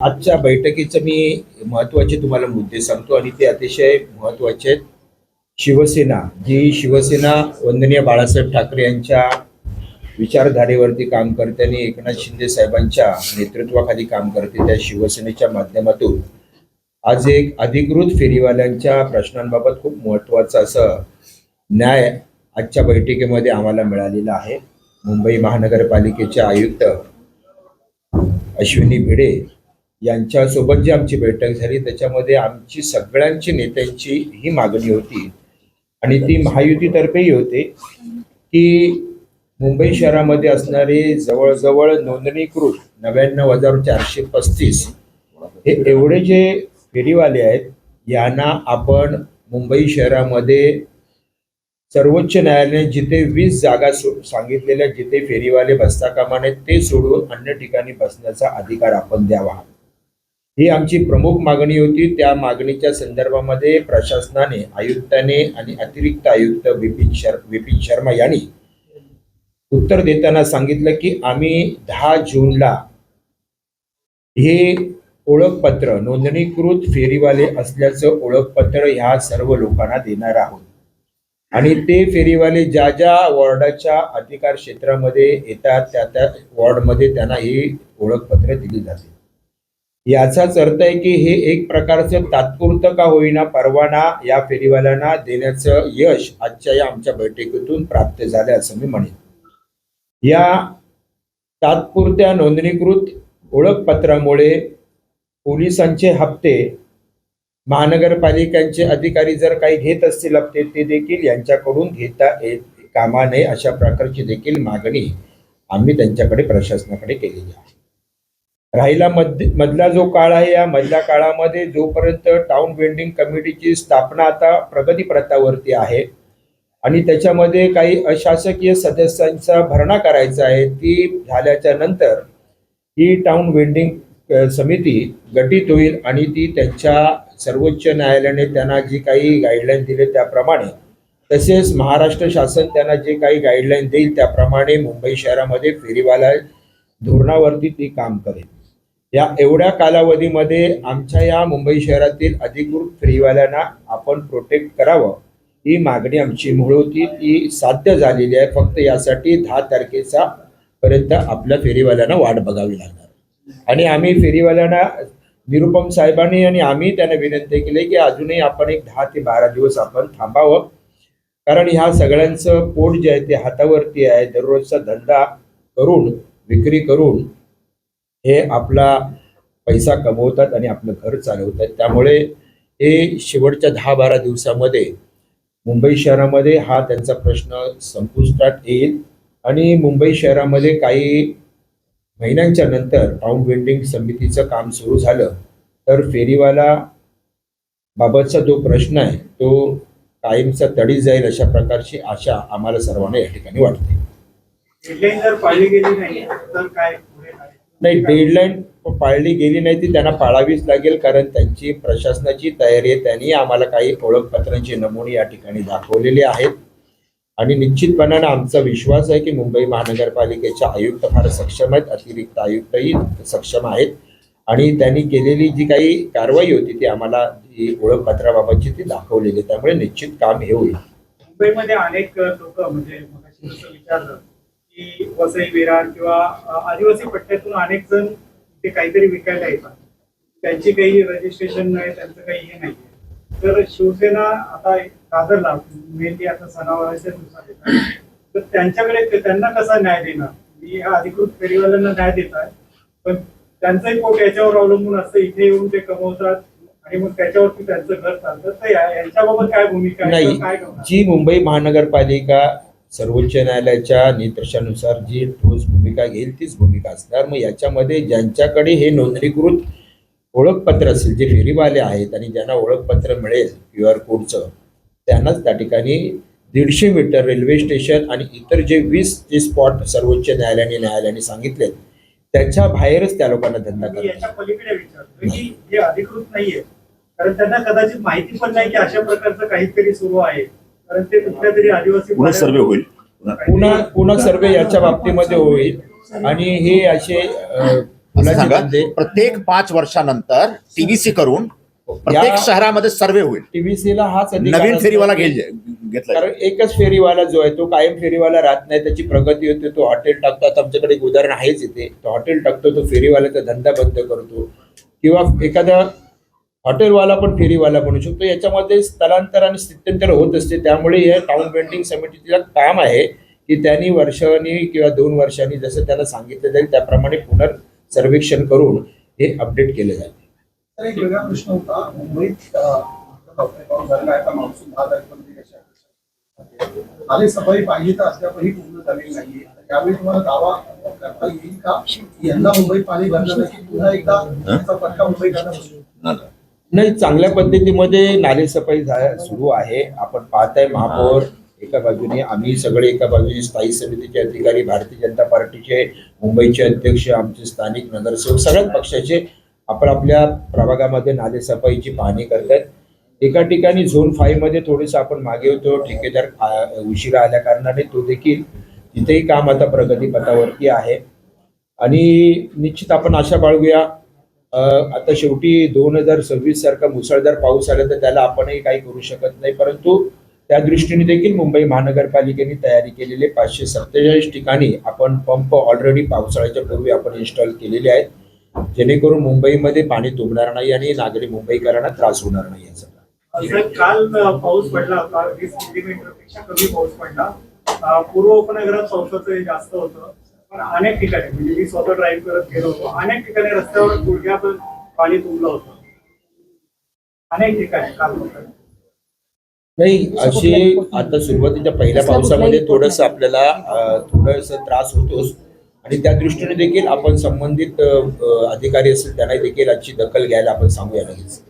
आजच्या बैठकीचं मी महत्त्वाचे तुम्हाला मुद्दे सांगतो आणि ते अतिशय महत्त्वाचे आहेत. शिवसेना वंदनीय बाळासाहेब ठाकरे यांच्या विचारधारेवरती काम करते आणि एकनाथ शिंदे साहेबांच्या नेतृत्वाखाली काम करते. त्या शिवसेनेच्या माध्यमातून आज एक अधिकृत फेरीवाल्यांच्या प्रश्नांबाबत खूप महत्त्वाचं असं न्याय आजच्या बैठकीमध्ये आम्हाला मिळालेला आहे. मुंबई महानगरपालिकेचे आयुक्त अश्विनी भिडे यांच्यासोबत जी आमची बैठक झाली त्याच्यामध्ये आमची सगळ्यांची नेत्यांची ही मागणी होती आणि ती महायुतीतर्फेही होते की मुंबई शहरामध्ये असणारे जवळजवळ नोंदणीकृत 99,435 हे एवढे जे फेरीवाले आहेत यांना आपण मुंबई शहरामध्ये सर्वोच्च न्यायालयाने जिथे 20 जागा सांगितलेल्या जिथे फेरीवाले बसता कामा नयेत ते सोडून अन्य ठिकाणी बसण्याचा अधिकार आपण द्यावा, ही आमची प्रमुख मागणी होती. त्या मागणीच्या संदर्भामध्ये प्रशासनाने, आयुक्ताने आणि अतिरिक्त आयुक्त विपिन शर्मा यांनी उत्तर देताना सांगितलं की आम्ही 10 जूनला हे ओळखपत्र, नोंदणीकृत फेरीवाले असल्याचं ओळखपत्र ह्या सर्व लोकांना देणार आहोत आणि ते फेरीवाले ज्या ज्या वॉर्डाच्या अधिकार क्षेत्रामध्ये येतात त्या त्या वॉर्डमध्ये त्यांना ही ओळखपत्र दिली जाते. याचाच अर्थ आहे की हे एक प्रकारचं तात्पुरतं का होईना परवाना या फेरीवाल्यांना देण्याचं यश आजच्या या आमच्या बैठकीतून प्राप्त झालं असं मी म्हणेन. या तात्पुरत्या नोंदणीकृत ओळखपत्रामुळे पोलिसांचे हप्ते, महानगरपालिकांचे अधिकारी जर काही घेत असतील हप्ते ते देखील यांच्याकडून घेता येत कामा नये अशा प्रकारची देखील मागणी आम्ही त्यांच्याकडे, प्रशासनाकडे केलेली आहे. राहिला मधला जो काळ आहे, या मधल्या काळामध्ये जोपर्यंत टाउन वेंडिंग कमिटीची स्थापना आता प्रगती प्रथावरती आहे आणि त्याच्यामध्ये काही अशासकीय सदस्यांचा भरणा करायचा आहे, ती झाल्याच्या नंतर ही टाउन वेंडिंग समिती गठीत होईल आणि ती त्यांच्या सर्वोच्च न्यायालयाने त्यांना जी काही गाईडलाईन दिले त्याप्रमाणे, तसेच महाराष्ट्र शासन त्यांना जे काही गाईडलाईन देईल त्याप्रमाणे मुंबई शहरामध्ये फेरीवाला धोरणावरती ती काम करेल. या एवढ्या कालावधीमध्ये आमच्या या मुंबई शहरातील अधिकृत फेरीवाल्यांना आपण प्रोटेक्ट करावं ही मागणी आमची मूळ होती. ती साध्य झालेली आहे. फक्त यासाठी 10 तारखेचा पर्यंत आपल्या फेरीवाल्यांना वाट बघावी लागणार आणि आम्ही फेरीवाल्यांना, निरुपम साहेबांनी आणि आम्ही त्यांना विनंती केली की अजूनही आपण एक 10 ते 12 दिवस आपण थांबावं, कारण ह्या सगळ्यांचं पोट जे आहे ते हातावरती आहे. दररोजचा धंदा करून, विक्री करून हे आपला पैसा कमवतात आणि आपलं घर चालवतात. त्यामुळे हे शेवटच्या 10-12 दिवसामध्ये मुंबई शहरामध्ये हा त्यांचा प्रश्न संपुष्टात येईल आणि मुंबई शहरामध्ये काही महिन्यांच्या नंतर टाउन वेंडिंग समितीचं काम सुरू झालं तर फेरीवाला बाबतचा जो प्रश्न आहे तो कायमचा तडी जाईल अशा प्रकारची आशा आम्हाला सर्वांना या ठिकाणी वाटते. डेडलाईन जर पाळली गेली नाही तर काय नाही, डेडलाईन पाळली गेली नाही ती त्यांना पाळावीच लागेल, कारण त्यांची प्रशासनाची तयारी आहे. त्यांनी आम्हाला काही ओळखपत्रांचे नमुने या ठिकाणी दाखवलेले आहेत आणि निश्चितपणाने आमचा विश्वास आहे की मुंबई महानगरपालिकेचे आयुक्त फार सक्षम आहेत, अतिरिक्त आयुक्तही सक्षम आहेत आणि त्यांनी केलेली जी काही कारवाई होती ती आम्हाला जी ओळखपत्राबाबतची ती दाखवलेली, त्यामुळे निश्चित काम हे होईल. मुंबईमध्ये अनेक लोक म्हणजे विचारलं की वसई विरार किंवा आदिवासी पट्ट्यातून अनेक जण ते काहीतरी विकायला येतात, त्यांची काही रजिस्ट्रेशन नाही, त्यांचं काही हे नाही. तर शिवसेना आता दादरला मेनली आता सणावाराच्या दिवसात येतात, तर त्यांच्याकडे त्यांना कसा न्याय देणार? मी ह्या अधिकृत फेरीवाल्यांना न्याय देत आहे पण त्यांचंही पोट याच्यावर अवलंबून असतं, इथे येऊन ते कमवतात आणि मग त्याच्यावरती त्यांचं घर चालतं. तर यांच्याबाबत काय भूमिका आहे? नाही, जी मुंबई महानगरपालिका सर्वोच्च न्यायालयाच्या निकषानुसार जी ठोस भूमिका घेईल तीच भूमिका असणार. मग याच्यामध्ये ज्यांच्याकडे हे नोंदणीकृत ओळखपत्र असेल, जे फेरीवाले आहेत आणि ज्यांना ओळखपत्र मिळेल QR कोडचं, त्यांनाच त्या ठिकाणी 150 मीटर रेल्वे स्टेशन आणि इतर जे 20 जे स्पॉट सर्वोच्च न्यायालयाने सांगितले त्याच्या बाहेरच त्या लोकांना धंदा करायचा. याच्या पलीकडे विचारतो की जे अधिकृत नाहीये, कारण त्यांना कदाचित माहिती पण नाही की अशा प्रकारचं काहीतरी सुरू आहे, कारण ते कुठल्या तरी आदिवासी सर्वे होईल, पुन्हा सर्वे याच्या बाबतीमध्ये होईल आणि हे असे असं फुलाचे सांगा, धंदे प्रत्येक 5 वर्षानंतर टीव्हीसी करून प्रत्येक शहरामध्ये सर्वे होईल, टीव्हीसीला हाच अधिकार नवीन असतो फेरीवाला की- घेतला. कारण एकच फेरीवाला जो आहे तो कायम फेरीवाला राहत नाही, त्याची प्रगती होते, तो हॉटेल टाकतो. आता आमच्याकडे एक उदाहरण आहेच इथे, तो हॉटेल टाकतो, तो फेरीवाल्याचा धंदा बंद करतो, किंवा एखादा हॉटेलवाला पण फेरीवाला बनू शकतो. याच्यामध्ये स्थलांतर आणि स्थित्यंतर होत असते. त्यामुळे हे टाउन पेंटिंग समितीचं काम आहे की त्यांनी वर्षांनी किंवा 2 वर्षांनी जसं त्यांना सांगितलं जाईल त्याप्रमाणे पुनर्सर्वेक्षण करून हे अपडेट केले जाईल. तर एक वेगळा प्रश्न होता मुंबईत पाऊस झालेला आहे, आता मान्सून 10 तारखेपर्यंत कशा आले सफाई पाहिजे तर अद्यापही पूर्ण झालेली नाहीये. त्यावेळी तुम्हाला दावा करता येईल का यंदा मुंबईत पाणी भरलं नाही की पुन्हा एकदा त्याचा फटका मुंबईकरांना बसतो? नाही, चांगल्या पद्धतीमध्ये नालेसफाई सुरू आहे. आपण पाहताय महापौर एका बाजूने, आम्ही सगळे एका बाजूने, स्थायी समितीचे अधिकारी, भारतीय जनता पार्टीचे मुंबईचे अध्यक्ष, आमचे स्थानिक नगरसेवक, सगळ्याच पक्षाचे आपण आपल्या प्रभागामध्ये नालेसफाईची पाहणी करतात. एका ठिकाणी झोन 5 मध्ये थोडेसं आपण मागे होतो, ठेकेदार उशिरा आल्या कारणाने तो देखील तिथेही काम आता प्रगतीपथावरती आहे. आणि निश्चित आपण आशा बाळगूया, आता शेवटी 2026 सारखा मुसळधार पाऊस आला तर त्याला आपणही काही करू शकत नाही, परंतु त्या दृष्टीने देखील मुंबई महानगरपालिकेने तयारी केलेली 547 ठिकाणी आपण पंप ऑलरेडी पावसाळ्याच्या पूर्वी आपण इन्स्टॉल केलेले आहेत, जेणेकरून मुंबईमध्ये पाणी तुंबणार नाही आणि नागरी मुंबईकरांना त्रास होणार नाही याचा. साहेब, काल पाऊस पडला होता, 20 सेंटीमीटरपेक्षा कमी पाऊस पडला. पूर्व उपनगरात पावसाचं जास्त होतं, पण अनेक ठिकाणी, म्हणजे मी स्वतः ड्राईव्ह करत गेलो होतो, अनेक ठिकाणी रस्त्यावर गुडघ्यापर्यंत पाणी तुंबलं होतं. अनेक ठिकाणी काल होतं. नाही, अशी आता सुरुवातीच्या पहिल्या पावसामध्ये थोडंसं आपल्याला थोडंसं त्रास होतोच, आणि त्या दृष्टीने देखील आपण संबंधित अधिकारी असतील त्यांना देखील याची दखल घ्यायला आपण सांगूया लगेच.